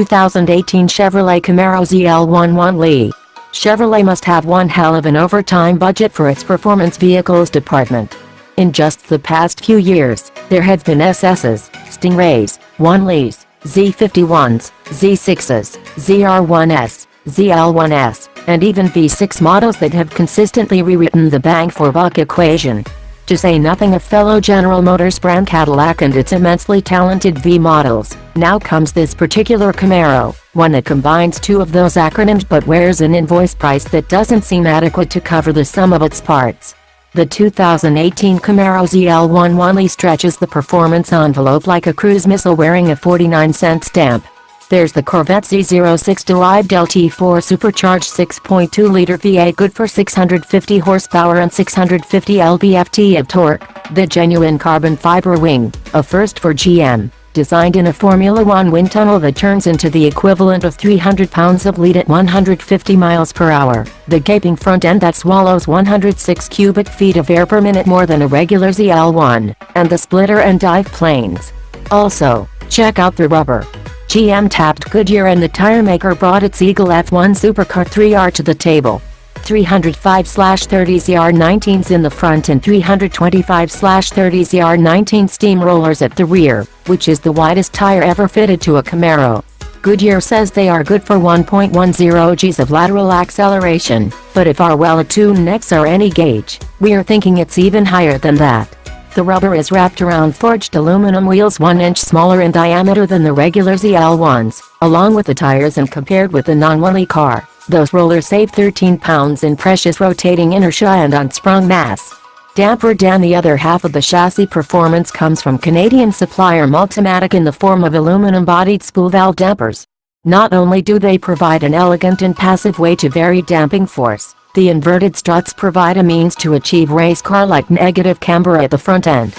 2018 Chevrolet Camaro ZL1 1LE. Chevrolet must have one hell of an overtime budget for its performance vehicles department. In just the past few years, there have been SSs, Stingrays, 1LEs, Z51s, Z6s, ZR1s, ZL1s, and even V6 models that have consistently rewritten the bang for buck equation. To say nothing of fellow General Motors brand Cadillac and its immensely talented V models, now comes this particular Camaro, one that combines two of those acronyms but wears an invoice price that doesn't seem adequate to cover the sum of its parts. The 2018 Camaro ZL1 1LE stretches the performance envelope like a cruise missile wearing a 49-cent stamp. There's the Corvette Z06 derived LT4 supercharged 6.2-liter V8 good for 650 horsepower and 650 lb-ft of torque, the genuine carbon fiber wing, a first for GM, designed in a Formula One wind tunnel that turns into the equivalent of 300 pounds of lead at 150 miles per hour, the gaping front end that swallows 106 cubic feet of air per minute more than a regular ZL1, and the splitter and dive planes. Also, check out the rubber. GM tapped Goodyear and the tiremaker brought its Eagle F1 Supercar 3R to the table. 305/30 ZR19s in the front and 325/30 ZR19 steamrollers at the rear, which is the widest tire ever fitted to a Camaro. Goodyear says they are good for 1.10 Gs of lateral acceleration, but if our well-attuned necks are any gauge, we're thinking it's even higher than that. The rubber is wrapped around forged aluminum wheels 1 inch smaller in diameter than the regular ZL1s, along with the tires, and compared with the non-1LE car, those rollers save 13 pounds in precious rotating inertia and unsprung mass. Dampered down the other half of the chassis performance comes from Canadian supplier Multimatic in the form of aluminum-bodied spool valve dampers. Not only do they provide an elegant and passive way to vary damping force, the inverted struts provide a means to achieve race car-like negative camber at the front end.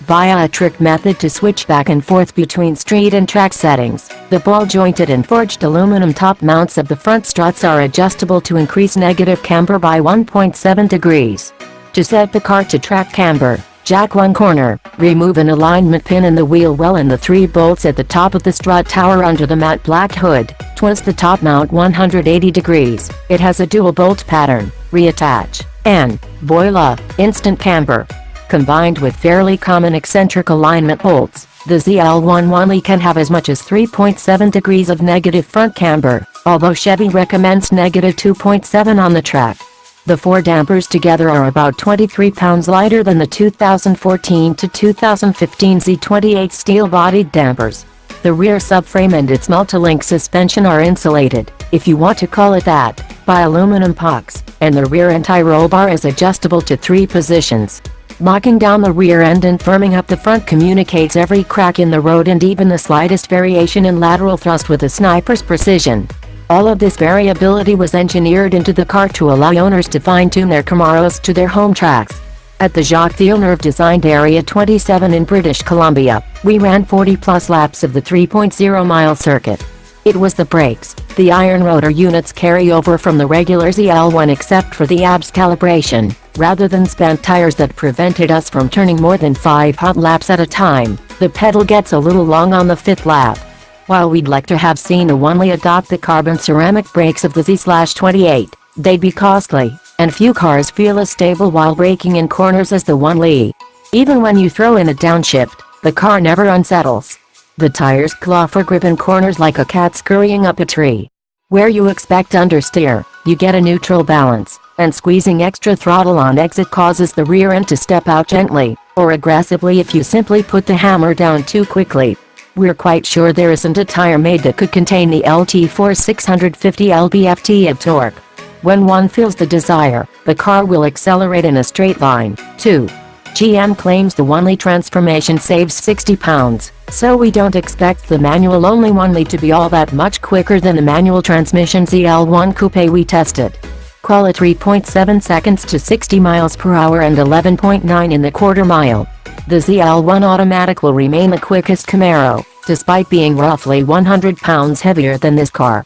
Via a trick method to switch back and forth between street and track settings, the ball-jointed and forged aluminum top mounts of the front struts are adjustable to increase negative camber by 1.7 degrees. To set the car to track camber, jack one corner, remove an alignment pin in the wheel well and the 3 bolts at the top of the strut tower under the matte black hood. Twist the top mount 180 degrees. It has a dual bolt pattern, reattach, and, voila, instant camber. Combined with fairly common eccentric alignment bolts, the ZL1 1LE can have as much as 3.7 degrees of negative front camber, although Chevy recommends negative 2.7 on the track. The 4 dampers together are about 23 pounds lighter than the 2014 to 2015 Z28 steel-bodied dampers. The rear subframe and its multi-link suspension are insulated, if you want to call it that, by aluminum pucks, and the rear anti-roll bar is adjustable to 3 positions. Locking down the rear end and firming up the front communicates every crack in the road and even the slightest variation in lateral thrust with a sniper's precision. All of this variability was engineered into the car to allow owners to fine-tune their Camaros to their home tracks. At the Jacques Villeneuve-designed Area 27 in British Columbia, we ran 40-plus laps of the 3.0-mile circuit. It was the brakes, the iron rotor units carry over from the regular ZL1 except for the ABS calibration, rather than spent tires that prevented us from turning more than 5 hot laps at a time. The pedal gets a little long on the 5th lap. While we'd like to have seen a 1LE adopt the carbon ceramic brakes of the Z28, they'd be costly, and few cars feel as stable while braking in corners as the 1LE. Even when you throw in a downshift, the car never unsettles. The tires claw for grip in corners like a cat scurrying up a tree. Where you expect understeer, you get a neutral balance, and squeezing extra throttle on exit causes the rear end to step out gently, or aggressively if you simply put the hammer down too quickly. We're quite sure there isn't a tire made that could contain the LT4 650 lb-ft of torque. When one feels the desire, the car will accelerate in a straight line, too. GM claims the 1LE transformation saves 60 pounds, so we don't expect the manual-only 1LE to be all that much quicker than the manual transmission ZL1 Coupe we tested. Call it 3.7 seconds to 60 miles per hour and 11.9 in the quarter mile. The ZL1 automatic will remain the quickest Camaro, despite being roughly 100 pounds heavier than this car.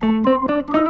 you.